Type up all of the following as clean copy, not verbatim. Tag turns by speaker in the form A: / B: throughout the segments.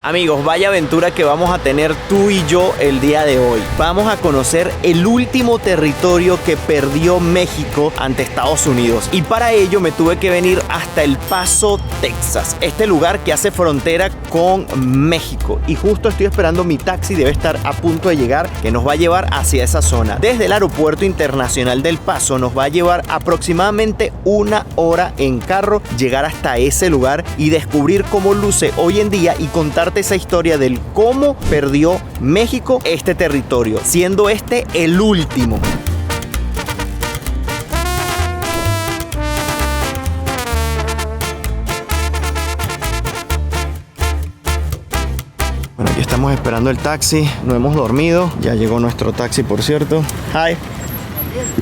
A: Amigos, vaya aventura que vamos a tener tú y yo el día de hoy. Vamos a conocer el último territorio que perdió México ante Estados Unidos. Y para ello me tuve que venir hasta El Paso, Texas. Este lugar que hace frontera con México. Y justo estoy esperando mi taxi, debe estar a punto de llegar, que nos va a llevar hacia esa zona. Desde el Aeropuerto Internacional del Paso nos va a llevar aproximadamente 1 hora en carro, llegar hasta ese lugar y descubrir cómo luce hoy en día y contar esa historia del cómo perdió México este territorio, siendo este el último. Bueno, aquí estamos esperando el taxi, no hemos dormido, ya llegó nuestro taxi, por cierto. Hi.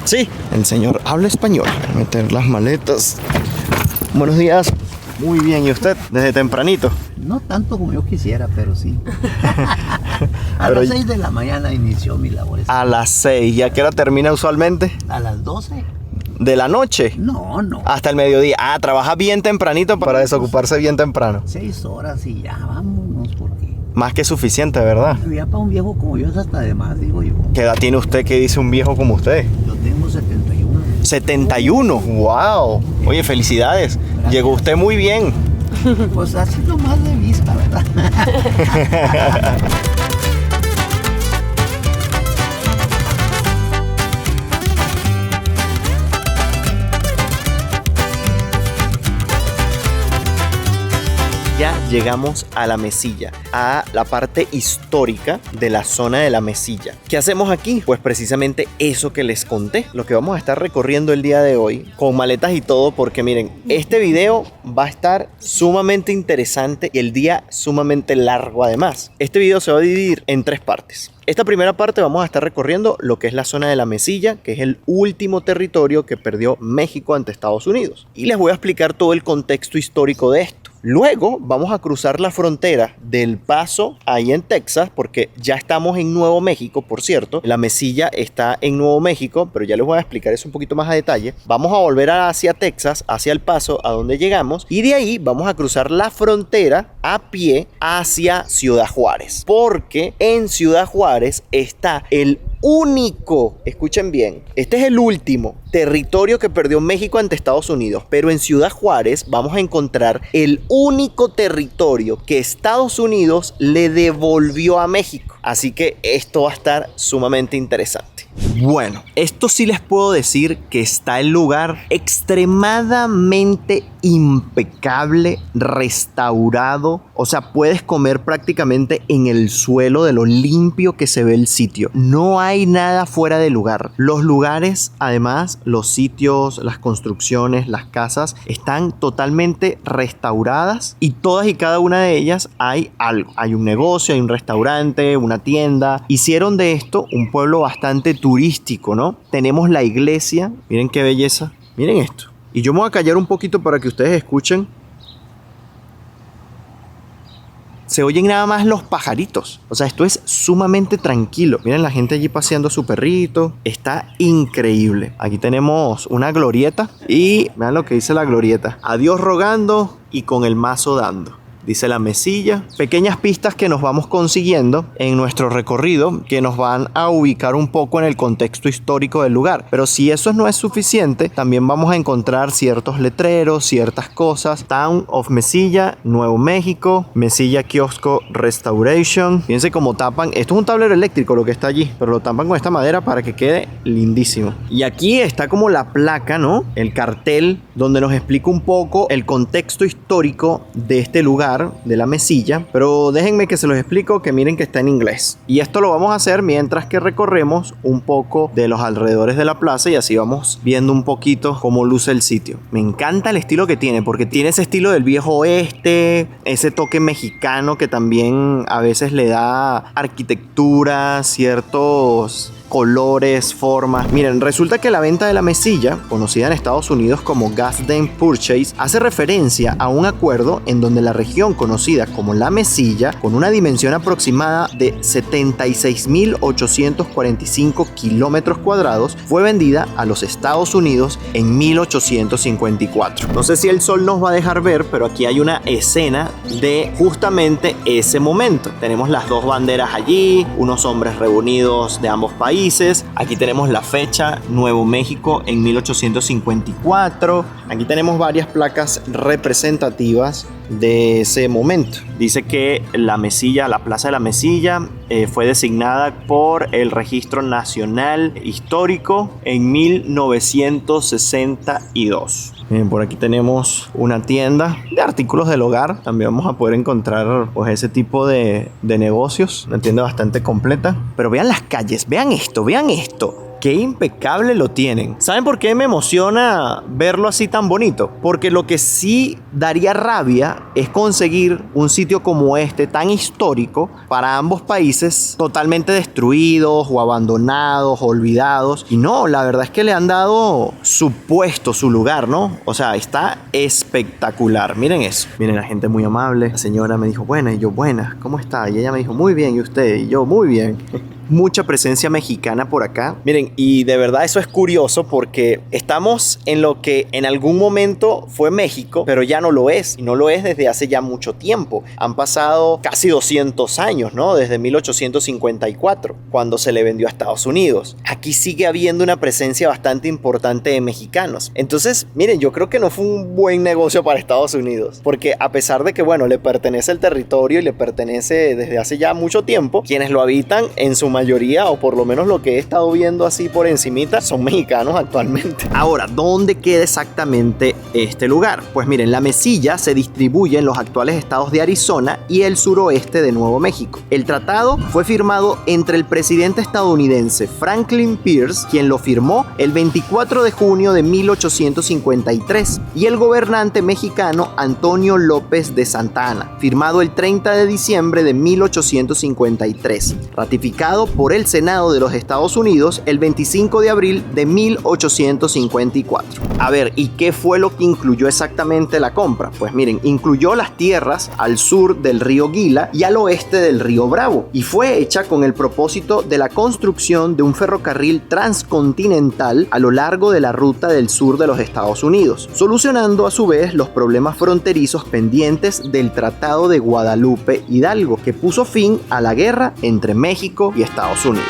A: Sí, el señor habla español. Voy a meter las maletas. Buenos días. Muy bien, ¿y usted? Desde tempranito.
B: No tanto como yo quisiera, pero sí. A las 6 de la mañana inició mi labor.
A: A las 6. ¿Y a qué hora termina usualmente?
B: A las 12.
A: ¿De la noche?
B: No.
A: Hasta el mediodía. Ah, trabaja bien tempranito para desocuparse bien temprano.
B: 6 horas y ya, vámonos, porque...
A: Más que suficiente, ¿verdad?
B: Ya para un viejo como yo es hasta de más, digo yo.
A: ¿Qué edad tiene usted que dice un viejo como usted?
B: Yo tengo 71.
A: 71, wow. Oye, felicidades.
B: Gracias.
A: Llegó usted muy bien.
B: Pues así nomás de vista, ¿verdad?
A: Ya llegamos a la Mesilla, a la parte histórica de la zona de la Mesilla. ¿Qué hacemos aquí? Pues precisamente eso que les conté, lo que vamos a estar recorriendo el día de hoy, con maletas y todo, porque miren, este video va a estar sumamente interesante y el día sumamente largo además. Este video se va a dividir en 3 partes. Esta primera parte vamos a estar recorriendo lo que es la zona de la Mesilla, que es el último territorio que perdió México ante Estados Unidos. Y les voy a explicar todo el contexto histórico de esto. Luego vamos a cruzar la frontera del Paso ahí en Texas, porque ya estamos en Nuevo México, por cierto. La Mesilla está en Nuevo México, pero ya les voy a explicar eso un poquito más a detalle. Vamos a volver hacia Texas, hacia El Paso, a donde llegamos. Y de ahí vamos a cruzar la frontera a pie hacia Ciudad Juárez. Porque en Ciudad Juárez está el único, escuchen bien, este es el último territorio que perdió México ante Estados Unidos, pero en Ciudad Juárez vamos a encontrar el único territorio que Estados Unidos le devolvió a México. Así que esto va a estar sumamente interesante. Bueno, esto sí les puedo decir que está el lugar extremadamente impecable, restaurado. O sea, puedes comer prácticamente en el suelo de lo limpio que se ve el sitio. No hay nada fuera de lugar. Los lugares, además, los sitios, las construcciones, las casas, están totalmente restauradas y todas y cada una de ellas hay algo. Hay un negocio, hay un restaurante, una tienda. Hicieron de esto un pueblo bastante turístico, ¿no? Tenemos la iglesia. Miren qué belleza. Miren esto. Y yo me voy a callar un poquito para que ustedes escuchen. Se oyen nada más los pajaritos. O sea, esto es sumamente tranquilo. Miren la gente allí paseando a su perrito. Está increíble. Aquí tenemos una glorieta. Y vean lo que dice la glorieta. A Dios rogando y con el mazo dando. Dice la Mesilla. Pequeñas pistas que nos vamos consiguiendo en nuestro recorrido que nos van a ubicar un poco en el contexto histórico del lugar. Pero si eso no es suficiente, también vamos a encontrar ciertos letreros, ciertas cosas. Town of Mesilla, Nuevo México, Mesilla Kiosco Restoration. Fíjense cómo tapan. Esto es un tablero eléctrico lo que está allí, pero lo tapan con esta madera para que quede lindísimo. Y aquí está como la placa, ¿no? El cartel donde nos explica un poco el contexto histórico de este lugar, de la Mesilla, pero déjenme que se los explico, que miren que está en inglés. Y esto lo vamos a hacer mientras que recorremos un poco de los alrededores de la plaza y así vamos viendo un poquito cómo luce el sitio. Me encanta el estilo que tiene, porque tiene ese estilo del viejo oeste, ese toque mexicano que también a veces le da arquitectura, ciertos colores, formas. Miren, resulta que la venta de la Mesilla, conocida en Estados Unidos como Gadsden Purchase, hace referencia a un acuerdo en donde la región construcción conocida como La Mesilla, con una dimensión aproximada de 76.845 kilómetros cuadrados, fue vendida a los Estados Unidos en 1854. No sé si el sol nos va a dejar ver, pero aquí hay una escena de justamente ese momento. Tenemos las dos banderas allí, unos hombres reunidos de ambos países. Aquí tenemos la fecha, Nuevo México en 1854. Aquí tenemos varias placas representativas de ese momento. Dice que la Mesilla, la Plaza de la Mesilla, fue designada por el Registro Nacional Histórico en 1962. Bien, por aquí tenemos una tienda de artículos del hogar. También vamos a poder encontrar pues ese tipo de negocios. Una tienda bastante completa. Pero vean las calles, vean esto, vean esto. Qué impecable lo tienen. ¿Saben por qué me emociona verlo así tan bonito? Porque lo que sí daría rabia es conseguir un sitio como este, tan histórico, para ambos países, totalmente destruidos o abandonados, olvidados. Y no, la verdad es que le han dado su puesto, su lugar, ¿no? O sea, está espectacular. Miren eso. Miren, la gente muy amable. La señora me dijo, buena, y yo, buena, ¿cómo está? Y ella me dijo, muy bien, ¿y usted? Y yo, muy bien. Mucha presencia mexicana por acá. Miren, y de verdad eso es curioso porque estamos en lo que en algún momento fue México, pero ya no lo es. Y no lo es desde hace ya mucho tiempo. Han pasado casi 200 años, ¿no? Desde 1854, cuando se le vendió a Estados Unidos. Aquí sigue habiendo una presencia bastante importante de mexicanos. Entonces, miren, yo creo que no fue un buen negocio para Estados Unidos. Porque a pesar de que, bueno, le pertenece el territorio y le pertenece desde hace ya mucho tiempo, quienes lo habitan en su mayoría, o por lo menos lo que he estado viendo así por encimita, son mexicanos actualmente. Ahora, ¿dónde queda exactamente este lugar? Pues miren, la Mesilla se distribuye en los actuales estados de Arizona y el suroeste de Nuevo México. El tratado fue firmado entre el presidente estadounidense Franklin Pierce, quien lo firmó el 24 de junio de 1853, y el gobernante mexicano Antonio López de Santa Anna, firmado el 30 de diciembre de 1853, ratificado por el Senado de los Estados Unidos el 25 de abril de 1854. A ver, ¿y qué fue lo que incluyó exactamente la compra? Pues miren, incluyó las tierras al sur del río Gila y al oeste del río Bravo, y fue hecha con el propósito de la construcción de un ferrocarril transcontinental a lo largo de la ruta del sur de los Estados Unidos, solucionando a su vez los problemas fronterizos pendientes del Tratado de Guadalupe Hidalgo, que puso fin a la guerra entre México y Estados Unidos.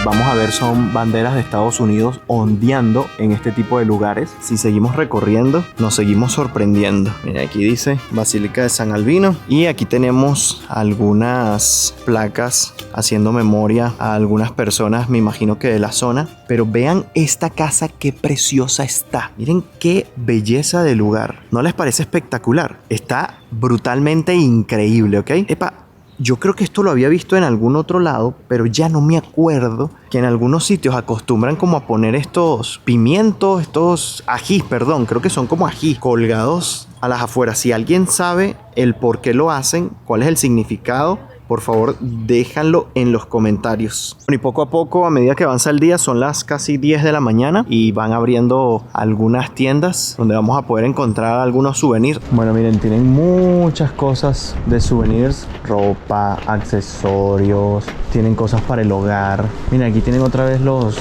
A: Vamos a ver, son banderas de Estados Unidos ondeando en este tipo de lugares. Si seguimos recorriendo, nos seguimos sorprendiendo. Mira, aquí dice Basílica de San Albino. Y aquí tenemos algunas placas haciendo memoria a algunas personas, me imagino que de la zona. Pero vean esta casa, qué preciosa está. Miren qué belleza de lugar. ¿No les parece espectacular? Está brutalmente increíble, ¿ok? Epa, yo creo que esto lo había visto en algún otro lado, pero ya no me acuerdo, que en algunos sitios acostumbran como a poner estos pimientos, estos ajís, perdón, creo que son como ají colgados a las afueras. Si alguien sabe el por qué lo hacen, cuál es el significado, por favor, déjanlo en los comentarios. Y poco a poco, a medida que avanza el día, son las casi 10 de la mañana y van abriendo algunas tiendas donde vamos a poder encontrar algunos souvenirs. Bueno, miren, tienen muchas cosas de souvenirs, ropa, accesorios, tienen cosas para el hogar. Miren, aquí tienen otra vez los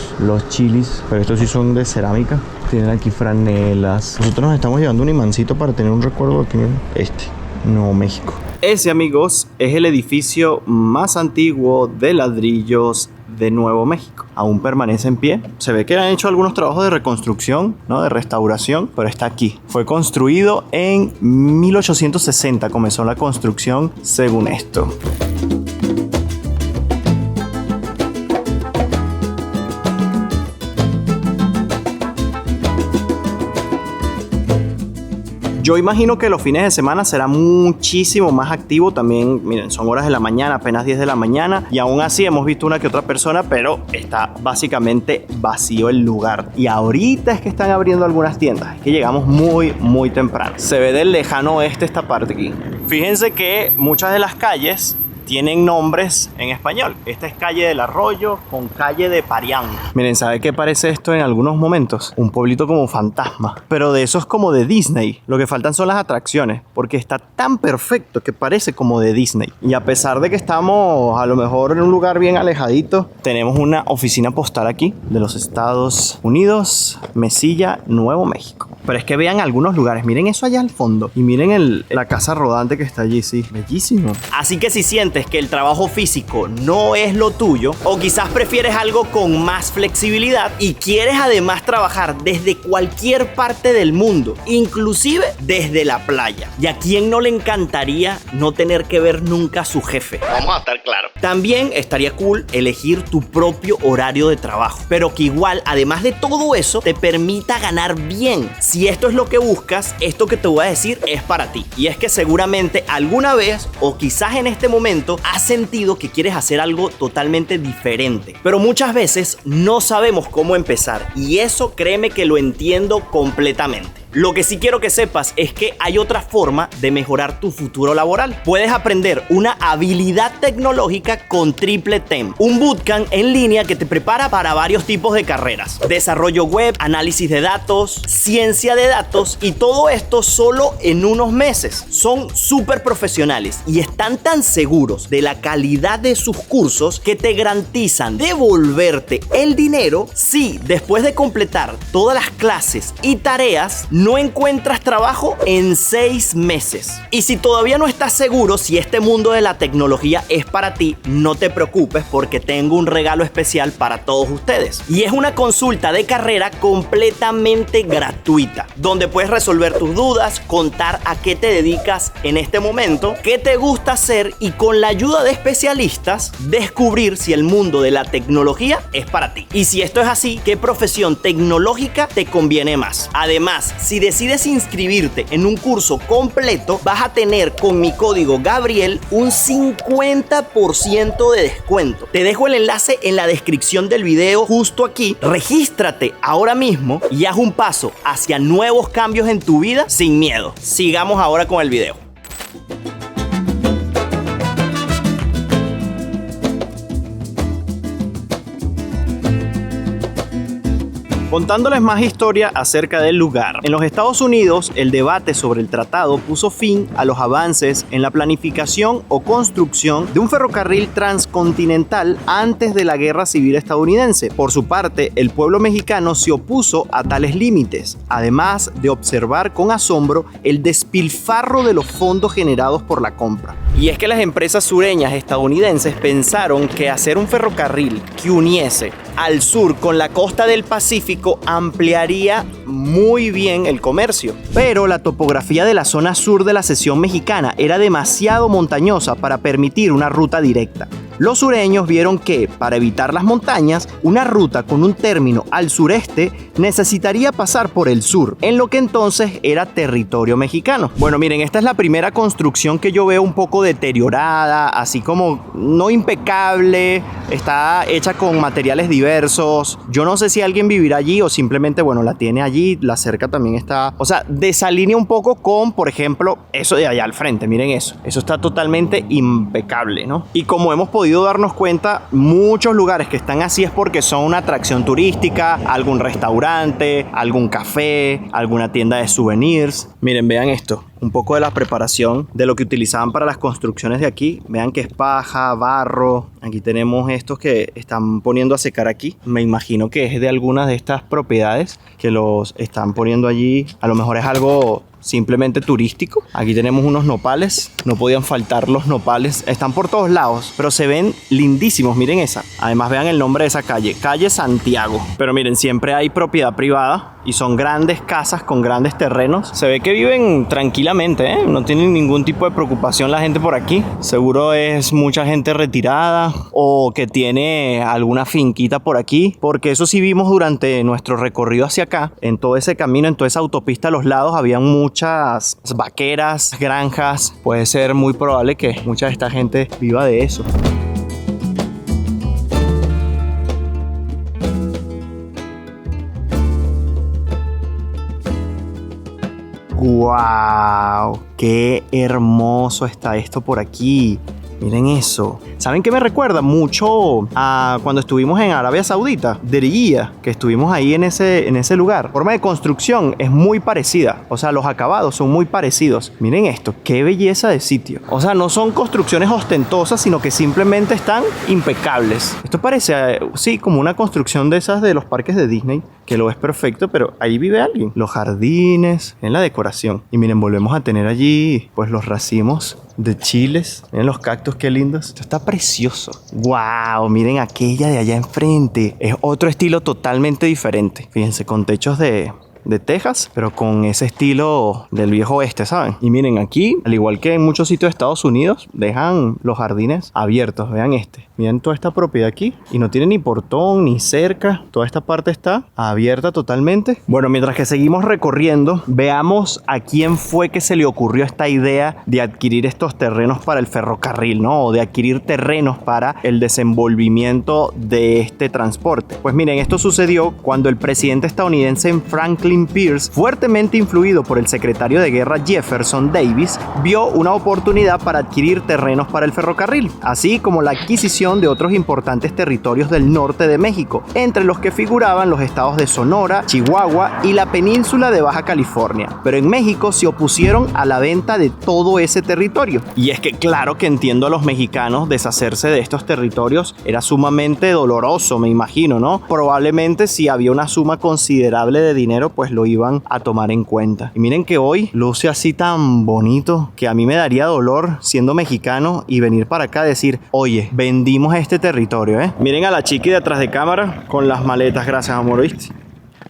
A: chilis, pero estos sí son de cerámica. Tienen aquí franelas. Nosotros nos estamos llevando un imancito para tener un recuerdo aquí, miren, Nuevo México. Ese, amigos, es el edificio más antiguo de ladrillos de Nuevo México. Aún permanece en pie. Se ve que han hecho algunos trabajos de reconstrucción, ¿no? De restauración, pero está aquí. Fue construido en 1860. Comenzó la construcción según esto. Yo imagino que los fines de semana será muchísimo más activo. También, miren, son horas de la mañana, apenas 10 de la mañana. Y aún así hemos visto una que otra persona, pero está básicamente vacío el lugar. Y ahorita es que están abriendo algunas tiendas. Es que llegamos muy temprano. Se ve del lejano oeste esta parte aquí. Fíjense que muchas de las calles tienen nombres en español. Esta es calle del Arroyo con calle de Parián. Miren, ¿sabe qué parece esto en algunos momentos? Un pueblito como fantasma, pero de esos como de Disney. Lo que faltan son las atracciones, porque está tan perfecto que parece como de Disney. Y a pesar de que estamos a lo mejor en un lugar bien alejadito, tenemos una oficina postal aquí de los Estados Unidos, Mesilla, Nuevo México. Pero es que vean algunos lugares, miren eso allá al fondo y miren la casa rodante que está allí, sí, bellísimo. Así que si sientes que el trabajo físico no es lo tuyo, o quizás prefieres algo con más flexibilidad y quieres además trabajar desde cualquier parte del mundo, inclusive desde la playa, ¿y a quién no le encantaría no tener que ver nunca a su jefe? Vamos a estar claros. También estaría cool elegir tu propio horario de trabajo, pero que igual, además de todo eso, te permita ganar bien. Si esto es lo que buscas, esto que te voy a decir es para ti. Y es que seguramente alguna vez, o quizás en este momento, has sentido que quieres hacer algo totalmente diferente, pero muchas veces no sabemos cómo empezar, y eso créeme que lo entiendo completamente. Lo que sí quiero que sepas es que hay otra forma de mejorar tu futuro laboral. Puedes aprender una habilidad tecnológica con TripleTemp, un bootcamp en línea que te prepara para varios tipos de carreras: desarrollo web, análisis de datos, ciencia de datos, y todo esto solo en unos meses. Son súper profesionales y están tan seguros de la calidad de sus cursos que te garantizan devolverte el dinero si después de completar todas las clases y tareas no encuentras trabajo en 6 meses. Y si todavía no estás seguro si este mundo de la tecnología es para ti, no te preocupes, porque tengo un regalo especial para todos ustedes. Y es una consulta de carrera completamente gratuita, donde puedes resolver tus dudas, contar a qué te dedicas en este momento, qué te gusta hacer, y con la ayuda de especialistas descubrir si el mundo de la tecnología es para ti. Y si esto es así, ¿qué profesión tecnológica te conviene más? Además, si decides inscribirte en un curso completo, vas a tener con mi código Gabriel un 50% de descuento. Te dejo el enlace en la descripción del video justo aquí. Regístrate ahora mismo y haz un paso hacia nuevos cambios en tu vida sin miedo. Sigamos ahora con el video. Contándoles más historia acerca del lugar. En los Estados Unidos, el debate sobre el tratado puso fin a los avances en la planificación o construcción de un ferrocarril transcontinental antes de la Guerra Civil estadounidense. Por su parte, el pueblo mexicano se opuso a tales límites, además de observar con asombro el despilfarro de los fondos generados por la compra. Y es que las empresas sureñas estadounidenses pensaron que hacer un ferrocarril que uniese al sur con la costa del Pacífico ampliaría muy bien el comercio. Pero la topografía de la zona sur de la sección mexicana era demasiado montañosa para permitir una ruta directa. Los sureños vieron que, para evitar las montañas, una ruta con un término al sureste necesitaría pasar por el sur, en lo que entonces era territorio mexicano. Bueno, miren, esta es la primera construcción que yo veo un poco deteriorada, así como no impecable, está hecha con materiales diversos. Yo no sé si alguien vivirá allí o simplemente, bueno, la tiene allí, la cerca también está, o sea, desalinea un poco con, por ejemplo, eso de allá al frente, miren eso está totalmente impecable, ¿no? Y como hemos podido darnos cuenta, muchos lugares que están así es porque son una atracción turística, algún restaurante, algún café, alguna tienda de souvenirs. Miren, vean esto, un poco de la preparación de lo que utilizaban para las construcciones de aquí. Vean que es paja, barro. Aquí tenemos estos que están poniendo a secar aquí. Me imagino que es de algunas de estas propiedades que los están poniendo allí. A lo mejor es algo simplemente turístico. Aquí tenemos unos nopales, no podían faltar los nopales, están por todos lados, pero se ven lindísimos, miren esa. Además vean el nombre de esa calle, calle Santiago. Pero miren, siempre hay propiedad privada y son grandes casas con grandes terrenos. Se ve que viven tranquilamente, ¿eh? No tienen ningún tipo de preocupación la gente por aquí. Seguro es mucha gente retirada o que tiene alguna finquita por aquí, porque eso sí vimos durante nuestro recorrido hacia acá. En todo ese camino, en toda esa autopista a los lados habían muchas vaqueras, granjas. Puede ser muy probable que mucha de esta gente viva de eso. ¡Wow! ¡Qué hermoso está esto por aquí! Miren eso. ¿Saben qué me recuerda? Mucho a cuando estuvimos en Arabia Saudita, Diriyah, que estuvimos ahí en ese lugar. La forma de construcción es muy parecida. O sea, los acabados son muy parecidos. Miren esto, qué belleza de sitio. O sea, no son construcciones ostentosas, sino que simplemente están impecables. Esto parece, sí, como una construcción de esas de los parques de Disney, que lo es perfecto, pero ahí vive alguien. Los jardines, en la decoración. Y miren, volvemos a tener allí, pues, los racimos de chiles. Miren los cactus, qué lindos. Esto está precioso. ¡Wow! Miren aquella de allá enfrente. Es otro estilo totalmente diferente. Fíjense, con techos de tejas, pero con ese estilo del viejo oeste, ¿saben? Y miren, aquí, al igual que en muchos sitios de Estados Unidos, dejan los jardines abiertos. Vean este. Miren toda esta propiedad aquí. Y no tiene ni portón, ni cerca. Toda esta parte está abierta totalmente. Bueno, mientras que seguimos recorriendo, veamos a quién fue que se le ocurrió esta idea de adquirir estos terrenos para el ferrocarril, ¿no? O de adquirir terrenos para el desenvolvimiento de este transporte. Pues miren, esto sucedió cuando el presidente estadounidense Franklin Pierce, fuertemente influido por el secretario de guerra Jefferson Davis, vio una oportunidad para adquirir terrenos para el ferrocarril, así como la adquisición de otros importantes territorios del norte de México, entre los que figuraban los estados de Sonora, Chihuahua y la península de Baja California. Pero en México se opusieron a la venta de todo ese territorio. Y es que claro que entiendo a los mexicanos, deshacerse de estos territorios era sumamente doloroso, me imagino, ¿no? Probablemente si había una suma considerable de dinero, pues lo iban a tomar en cuenta. Y miren que hoy luce así tan bonito que a mí me daría dolor siendo mexicano y venir para acá a decir, oye, vendimos este territorio, ¿eh? Miren a la chiqui de atrás de cámara con las maletas. Gracias, amor, ¿viste?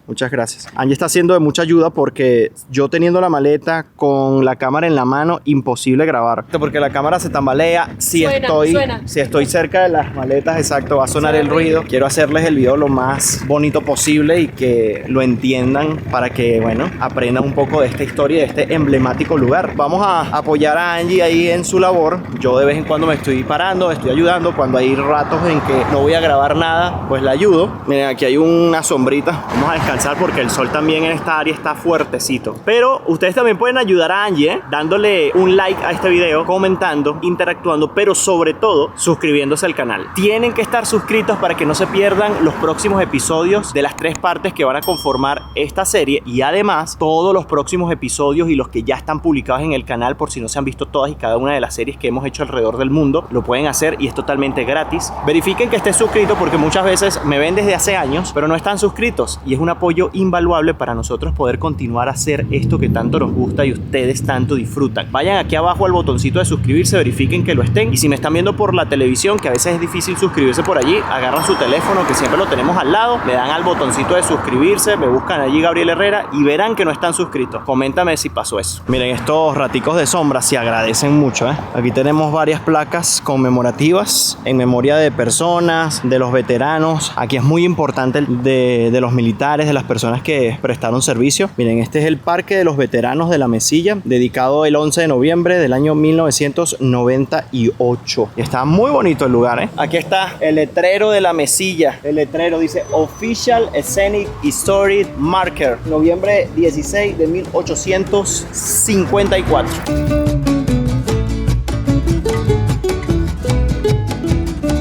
A: Muchas gracias. Angie está siendo de mucha ayuda porque yo teniendo la maleta con la cámara en la mano, imposible grabar. Porque la cámara se tambalea. Si estoy cerca de las maletas, exacto, va a sonar el ruido. Quiero hacerles el video lo más bonito posible y que lo entiendan para que, bueno, aprendan un poco de esta historia, de este emblemático lugar. Vamos a apoyar a Angie ahí en su labor. Yo de vez en cuando me estoy parando, me estoy ayudando. Cuando hay ratos en que no voy a grabar nada, pues la ayudo. Miren, aquí hay una sombrita. Vamos a descansar porque el sol también en esta área está fuertecito. Pero ustedes también pueden ayudar a Angie, dándole un like a este video, comentando, interactuando, pero sobre todo suscribiéndose al canal. Tienen que estar suscritos para que no se pierdan los próximos episodios de las 3 partes que van a conformar esta serie, y además todos los próximos episodios y los que ya están publicados en el canal, por si no se han visto todas y cada una de las series que hemos hecho alrededor del mundo, lo pueden hacer y es totalmente gratis. Verifiquen que estén suscritos porque muchas veces me ven desde hace años pero no están suscritos, y es un apoyo invaluable para nosotros poder continuar a hacer esto que tanto nos gusta y ustedes tanto disfrutan. Vayan aquí abajo al botoncito de suscribirse, verifiquen que lo estén, y si me están viendo por la televisión, que a veces es difícil suscribirse por allí, agarran su teléfono, que siempre lo tenemos al lado, le dan al botoncito de suscribirse, me buscan allí Gabriel Herrera y verán que no están suscritos. Coméntame si pasó eso. Miren, estos raticos de sombra se agradecen mucho, ¿eh? Aquí tenemos varias placas conmemorativas en memoria de personas, de los veteranos. Aquí es muy importante de los militares, de las personas que prestaron servicio. Miren, este es el Parque de los Veteranos de la Mesilla, dedicado el 11 de noviembre del año 1998. Y está muy bonito el lugar, ¿eh? Aquí está el letrero de la Mesilla. El letrero dice Official Scenic Historic Marker, noviembre 16 de 1854.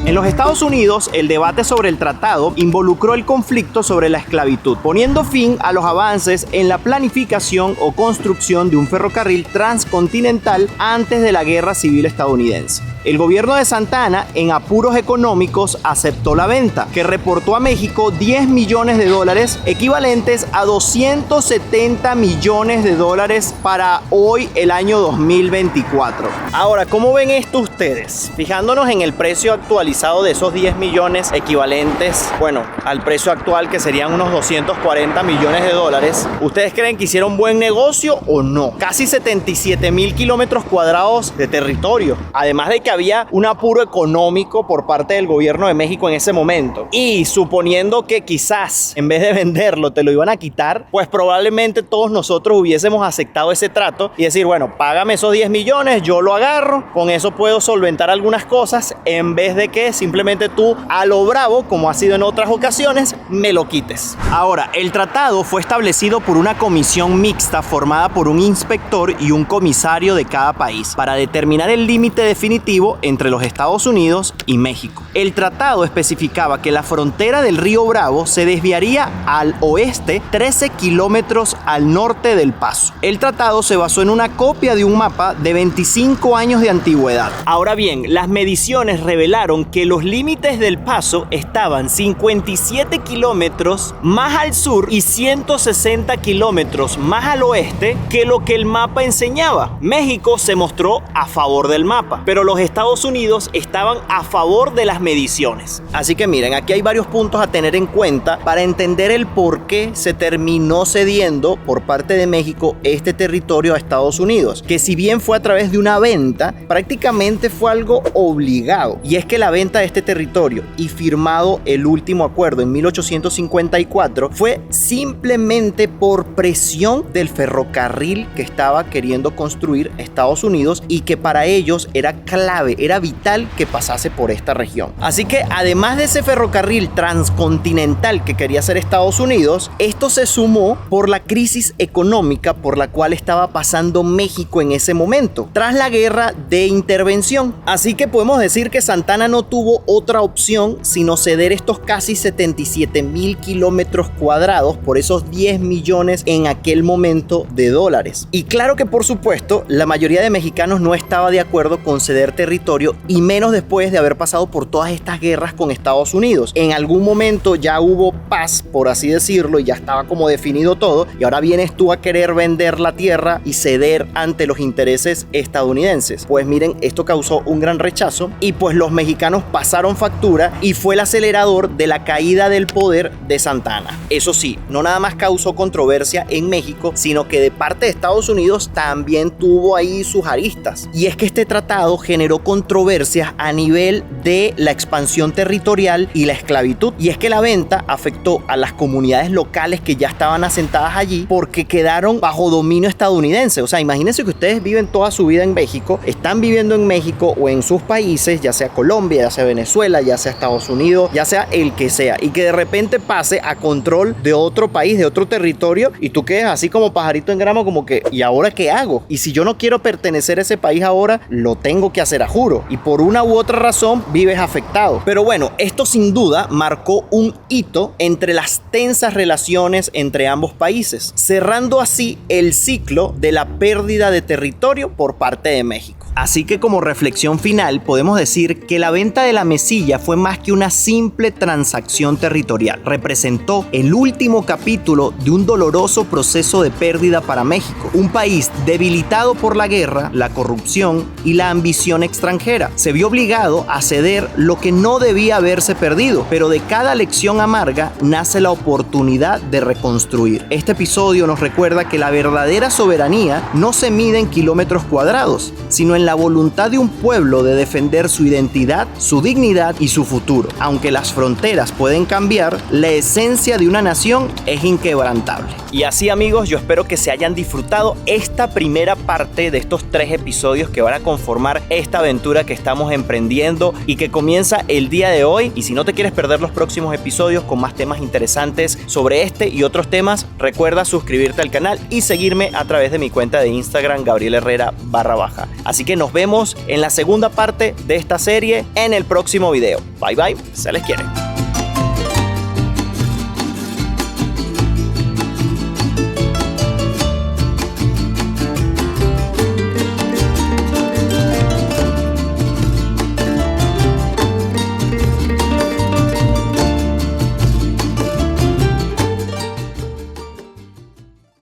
A: En los Estados Unidos, el debate sobre el tratado involucró el conflicto sobre la esclavitud, poniendo fin a los avances en la planificación o construcción de un ferrocarril transcontinental antes de la Guerra Civil estadounidense. El gobierno de Santa Anna, en apuros económicos, aceptó la venta, que reportó a México $10 millones, equivalentes a 270 millones de dólares para hoy, el año 2024. Ahora, ¿cómo ven esto ustedes? Fijándonos en el precio actualizado de esos 10 millones equivalentes, bueno, al precio actual, que serían unos 240 millones de dólares, ¿ustedes creen que hicieron buen negocio o no? Casi 77,000 kilómetros cuadrados de territorio, además de que había un apuro económico por parte del gobierno de México en ese momento, y suponiendo que quizás en vez de venderlo te lo iban a quitar, pues probablemente todos nosotros hubiésemos aceptado ese trato y decir, bueno, págame esos 10 millones, yo lo agarro, con eso puedo solventar algunas cosas, en vez de que simplemente tú, a lo bravo, como ha sido en otras ocasiones, me lo quites. Ahora, el tratado fue establecido por una comisión mixta formada por un inspector y un comisario de cada país para determinar el límite definitivo entre los Estados Unidos y México. El tratado especificaba que la frontera del río Bravo se desviaría al oeste 13 kilómetros al norte del paso. El tratado se basó en una copia de un mapa de 25 años de antigüedad. Ahora bien, las mediciones revelaron que los límites del paso estaban 57 kilómetros más al sur y 160 kilómetros más al oeste que lo que el mapa enseñaba. México se mostró a favor del mapa, pero los Estados Unidos estaban a favor de las mediciones. Así que miren, aquí hay varios puntos a tener en cuenta para entender el por qué se terminó cediendo por parte de México este territorio a Estados Unidos, que si bien fue a través de una venta, prácticamente fue algo obligado. Y es que la venta de este territorio y firmado el último acuerdo en 1854 fue simplemente por presión del ferrocarril que estaba queriendo construir Estados Unidos y que para ellos era clave, era vital que pasase por esta región. Así que además de ese ferrocarril transcontinental que quería hacer Estados Unidos, esto se sumó por la crisis económica por la cual estaba pasando México en ese momento, tras la guerra de intervención. Así que podemos decir que Santa Anna no tuvo otra opción sino ceder estos casi 77,000 kilómetros cuadrados por esos 10 millones en aquel momento de dólares. Y claro que por supuesto la mayoría de mexicanos no estaba de acuerdo con ceder territorio, y menos después de haber pasado por todas estas guerras con Estados Unidos. En algún momento ya hubo paz, por así decirlo, y ya estaba como definido todo, y ahora vienes tú a querer vender la tierra y ceder ante los intereses estadounidenses. Pues miren, esto causó un gran rechazo y pues los mexicanos pasaron factura, y fue el acelerador de la caída del poder de Santa Anna. Eso sí, no nada más causó controversia en México, sino que de parte de Estados Unidos también tuvo ahí sus aristas. Y es que este tratado generó controversias a nivel de la expansión territorial y la esclavitud. Y es que la venta afectó a las comunidades locales que ya estaban asentadas allí porque quedaron bajo dominio estadounidense. O sea, imagínense que ustedes viven toda su vida en México, están viviendo en México o en sus países, ya sea Colombia, ya sea Venezuela, ya sea Estados Unidos, ya sea el que sea, y que de repente pase a control de otro país, de otro territorio, y tú quedes así como pajarito en grama, como que, ¿y ahora qué hago? Y si yo no quiero pertenecer a ese país ahora, lo tengo que hacer a juro, y por una u otra razón vives afectado. Pero bueno, esto sin duda marcó un hito entre las tensas relaciones entre ambos países, cerrando así el ciclo de la pérdida de territorio por parte de México. Así que como reflexión final podemos decir que la venta de la Mesilla fue más que una simple transacción territorial. Representó el último capítulo de un doloroso proceso de pérdida para México, un país debilitado por la guerra, la corrupción y la ambición extranjera. Se vio obligado a ceder lo que no debía haberse perdido, pero de cada lección amarga nace la oportunidad de reconstruir. Este episodio nos recuerda que la verdadera soberanía no se mide en kilómetros cuadrados, sino en la voluntad de un pueblo de defender su identidad, su dignidad y su futuro. Aunque las fronteras pueden cambiar, la esencia de una nación es inquebrantable. Y así, amigos, yo espero que se hayan disfrutado esta primera parte de estos 3 episodios que van a conformar esta aventura que estamos emprendiendo y que comienza el día de hoy. Y si no te quieres perder los próximos episodios con más temas interesantes sobre este y otros temas, recuerda suscribirte al canal y seguirme a través de mi cuenta de Instagram, Gabriel Herrera _. Así que nos vemos en la segunda parte de esta serie en el próximo video. Bye bye, se les quiere.